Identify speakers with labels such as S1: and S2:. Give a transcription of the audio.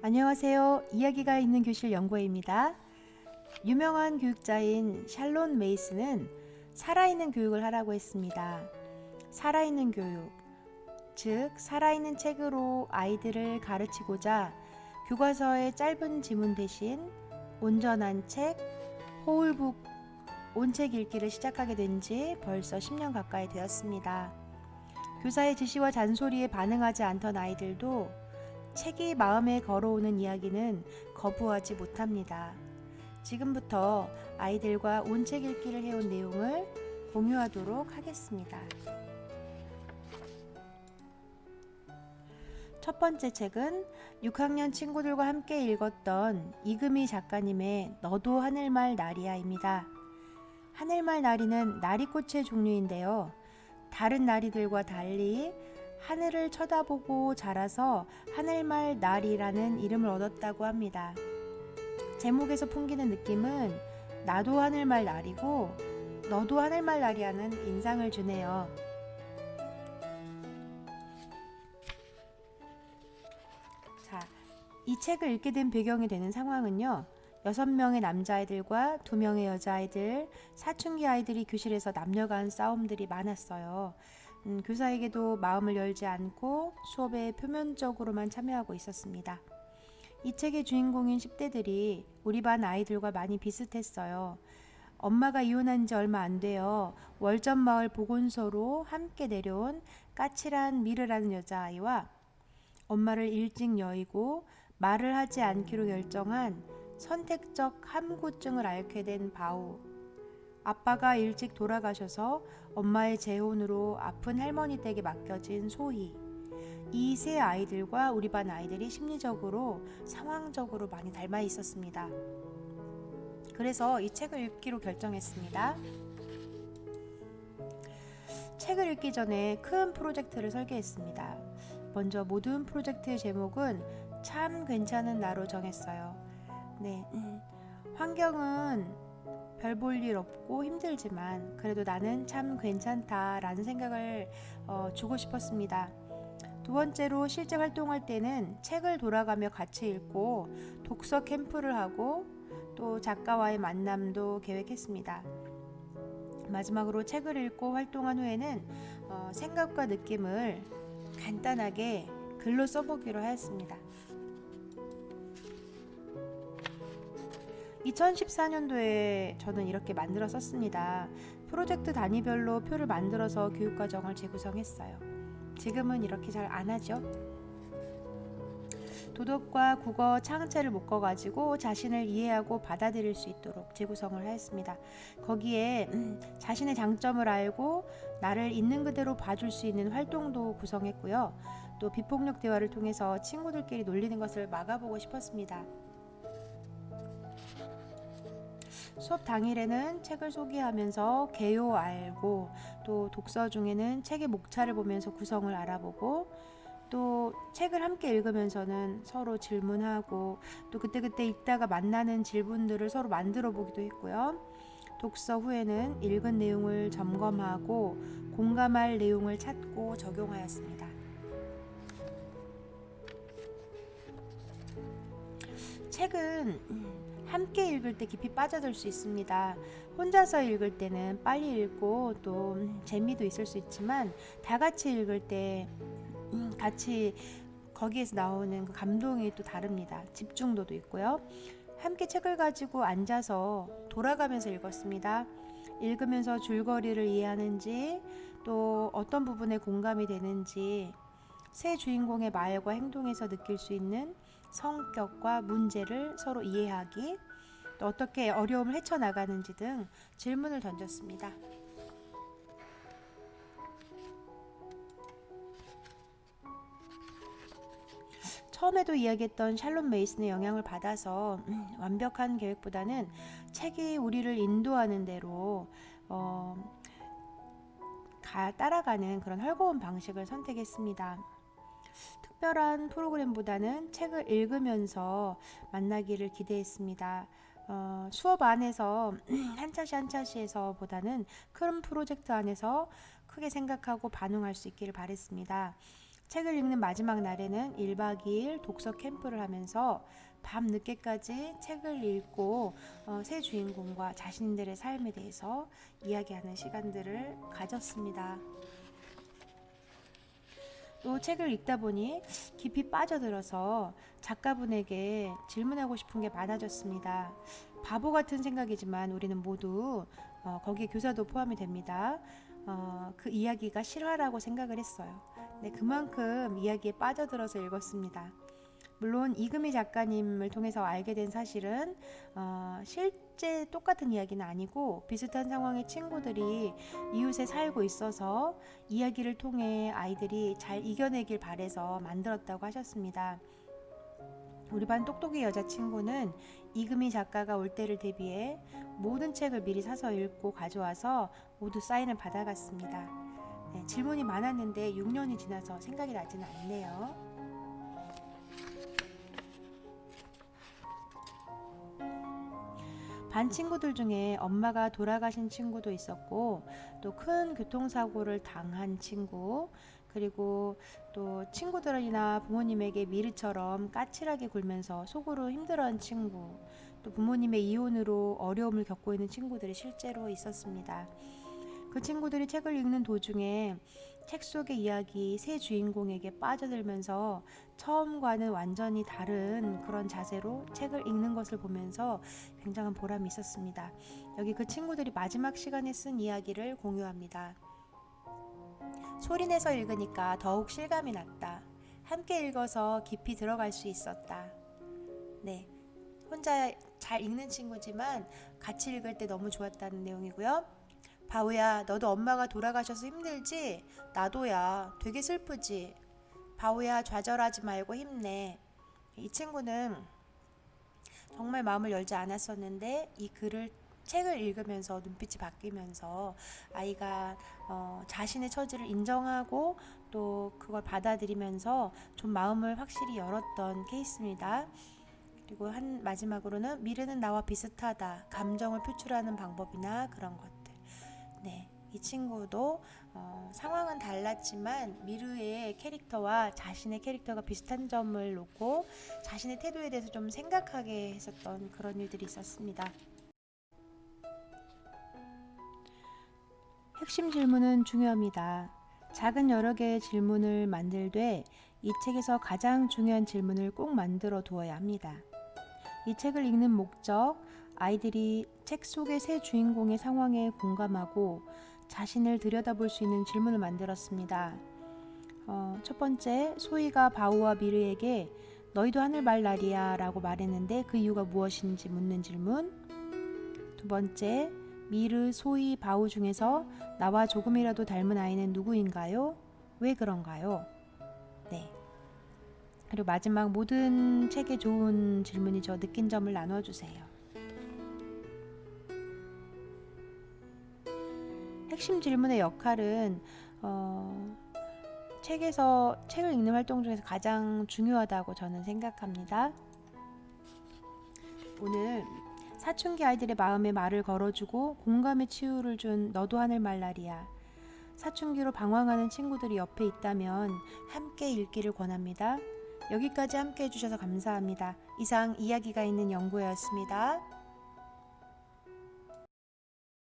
S1: 안녕하세요. 이야기가 있는 교실 연구회입니다. 유명한 교육자인 샬론 메이슨은 살아있는 교육을 하라고 했습니다. 살아있는 교육, 즉 살아있는 책으로 아이들을 가르치고자 교과서의 짧은 지문 대신 온전한 책, 호울북, 온책 읽기를 시작하게 된 지 벌써 10년 가까이 되었습니다. 교사의 지시와 잔소리에 반응하지 않던 아이들도 책이 마음에 걸어오는 이야기는 거부하지 못합니다. 지금부터 아이들과 온책 읽기를 해온 내용을 공유하도록 하겠습니다. 첫 번째 책은 6학년 친구들과 함께 읽었던 이금희 작가님의 너도 하늘말 나리야입니다. 하늘말 나리는 나리꽃의 종류인데요. 다른 나리들과 달리 하늘을 쳐다보고 자라서 하늘말 나리라는 이름을 얻었다고 합니다. 제목에서 풍기는 느낌은 나도 하늘말 나리고 너도 하늘말 나리라는 인상을 주네요. 자, 이 책을 읽게 된 배경이 되는 상황은요. 6명의 남자아이들과 2명의 여자아이들, 사춘기 아이들이 교실에서 남녀간 싸움들이 많았어요. 교사에게도 마음을 열지 않고 수업에 표면적으로만 참여하고 있었습니다. 이 책의 주인공인 10대들이 우리 반 아이들과 많이 비슷했어요. 엄마가 이혼한 지 얼마 안 돼요. 월전마을 보건소로 함께 내려온 까칠한 미르라는 여자아이와 엄마를 일찍 여의고 말을 하지 않기로 결정한 선택적 함구증을 앓게 된 바우. 아빠가 일찍 돌아가셔서 엄마의 재혼으로 아픈 할머니 댁에 맡겨진 소희. 이 세 아이들과 우리 반 아이들이 심리적으로, 상황적으로 많이 닮아 있었습니다. 그래서 이 책을 읽기로 결정했습니다. 책을 읽기 전에 큰 프로젝트를 설계했습니다. 먼저 모든 프로젝트의 제목은 참 괜찮은 나로 정했어요. 환경은 별 볼 일 없고 힘들지만 그래도 나는 참 괜찮다라는 생각을 주고 싶었습니다. 두 번째로 실제 활동할 때는 책을 돌아가며 같이 읽고 독서 캠프를 하고 또 작가와의 만남도 계획했습니다. 마지막으로 책을 읽고 활동한 후에는 생각과 느낌을 간단하게 글로 써보기로 하였습니다. 2014년도에 저는 이렇게 만들어 썼습니다. 프로젝트 단위별로 표를 만들어서 교육과정을 재구성했어요. 지금은 이렇게 잘 안 하죠. 도덕과 국어 창체를 묶어가지고 자신을 이해하고 받아들일 수 있도록 재구성을 하였습니다. 거기에 자신의 장점을 알고 나를 있는 그대로 봐줄 수 있는 활동도 구성했고요. 또 비폭력 대화를 통해서 친구들끼리 놀리는 것을 막아보고 싶었습니다. 수업 당일에는 책을 소개하면서 개요 알고, 또 독서 중에는 책의 목차를 보면서 구성을 알아보고, 또 책을 함께 읽으면서는 서로 질문하고, 또 그때그때 읽다가 만나는 질문들을 서로 만들어 보기도 했고요. 독서 후에는 읽은 내용을 점검하고 공감할 내용을 찾고 적용하였습니다. 책은 함께 읽을 때 깊이 빠져들 수 있습니다. 혼자서 읽을 때는 빨리 읽고 또 재미도 있을 수 있지만 다 같이 읽을 때 같이 거기에서 나오는 그 감동이 또 다릅니다. 집중도도 있고요. 함께 책을 가지고 앉아서 돌아가면서 읽었습니다. 읽으면서 줄거리를 이해하는지 또 어떤 부분에 공감이 되는지 세 주인공의 말과 행동에서 느낄 수 있는 성격과 문제를 서로 이해하기, 또 어떻게 어려움을 헤쳐나가는지 등 질문을 던졌습니다. 처음에도 이야기했던 샬론 메이슨의 영향을 받아서 완벽한 계획보다는 책이 우리를 인도하는 대로 따라가는 그런 헐거운 방식을 선택했습니다. 특별한 프로그램보다는 책을 읽으면서 만나기를 기대했습니다. 수업 안에서 한 차시 한 차시에서 보다는 큰 프로젝트 안에서 크게 생각하고 반응할 수 있기를 바랬습니다. 책을 읽는 마지막 날에는 1박 2일 독서 캠프를 하면서 밤 늦게까지 책을 읽고 새 주인공과 자신들의 삶에 대해서 이야기하는 시간들을 가졌습니다. 또 책을 읽다 보니 깊이 빠져들어서 작가분에게 질문하고 싶은 게 많아졌습니다. 바보 같은 생각이지만 우리는 모두 거기에 교사도 포함이 됩니다. 그 이야기가 실화라고 생각을 했어요. 네, 그만큼 이야기에 빠져들어서 읽었습니다. 물론 이금희 작가님을 통해서 알게 된 사실은 실제 똑같은 이야기는 아니고 비슷한 상황의 친구들이 이웃에 살고 있어서 이야기를 통해 아이들이 잘 이겨내길 바래서 만들었다고 하셨습니다. 우리 반 똑똑이 여자친구는 이금희 작가가 올 때를 대비해 모든 책을 미리 사서 읽고 가져와서 모두 사인을 받아갔습니다. 네, 질문이 많았는데 6년이 지나서 생각이 나지는 않네요. 반 친구들 중에 엄마가 돌아가신 친구도 있었고 또 큰 교통사고를 당한 친구, 그리고 또 친구들이나 부모님에게 미르처럼 까칠하게 굴면서 속으로 힘들어한 친구, 또 부모님의 이혼으로 어려움을 겪고 있는 친구들이 실제로 있었습니다. 그 친구들이 책을 읽는 도중에 책 속의 이야기 새 주인공에게 빠져들면서 처음과는 완전히 다른 그런 자세로 책을 읽는 것을 보면서 굉장한 보람이 있었습니다. 여기 그 친구들이 마지막 시간에 쓴 이야기를 공유합니다. 소리내서 읽으니까 더욱 실감이 났다. 함께 읽어서 깊이 들어갈 수 있었다. 네, 혼자 잘 읽는 친구지만 같이 읽을 때 너무 좋았다는 내용이고요. 바우야, 너도 엄마가 돌아가셔서 힘들지? 나도야. 되게 슬프지? 바우야, 좌절하지 말고 힘내. 이 친구는 정말 마음을 열지 않았었는데 이 책을 읽으면서 눈빛이 바뀌면서 아이가 자신의 처지를 인정하고 또 그걸 받아들이면서 좀 마음을 확실히 열었던 케이스입니다. 그리고 마지막으로는 미르는 나와 비슷하다. 감정을 표출하는 방법이나 그런 것들. 네, 이 친구도 상황은 달랐지만 미르의 캐릭터와 자신의 캐릭터가 비슷한 점을 놓고 자신의 태도에 대해서 좀 생각하게 했었던 그런 일들이 있었습니다. 핵심 질문은 중요합니다. 작은 여러 개의 질문을 만들되 이 책에서 가장 중요한 질문을 꼭 만들어 두어야 합니다. 이 책을 읽는 목적, 아이들이 책 속의 새 주인공의 상황에 공감하고 자신을 들여다볼 수 있는 질문을 만들었습니다. 첫 번째, 소희가 바우와 미르에게 너희도 하늘말 날이야 라고 말했는데 그 이유가 무엇인지 묻는 질문. 두 번째, 미르, 소희, 바우 중에서 나와 조금이라도 닮은 아이는 누구인가요? 왜 그런가요? 네. 그리고 마지막 모든 책에 좋은 질문이죠. 느낀 점을 나눠주세요. 핵심 질문의 역할은 책을 읽는 활동 중에서 가장 중요하다고 저는 생각합니다. 오늘 사춘기 아이들의 마음에 말을 걸어주고 공감의 치유를 준 너도 하늘말 날이야. 사춘기로 방황하는 친구들이 옆에 있다면 함께 읽기를 권합니다. 여기까지 함께 해주셔서 감사합니다. 이상 이야기가 있는 연구회였습니다.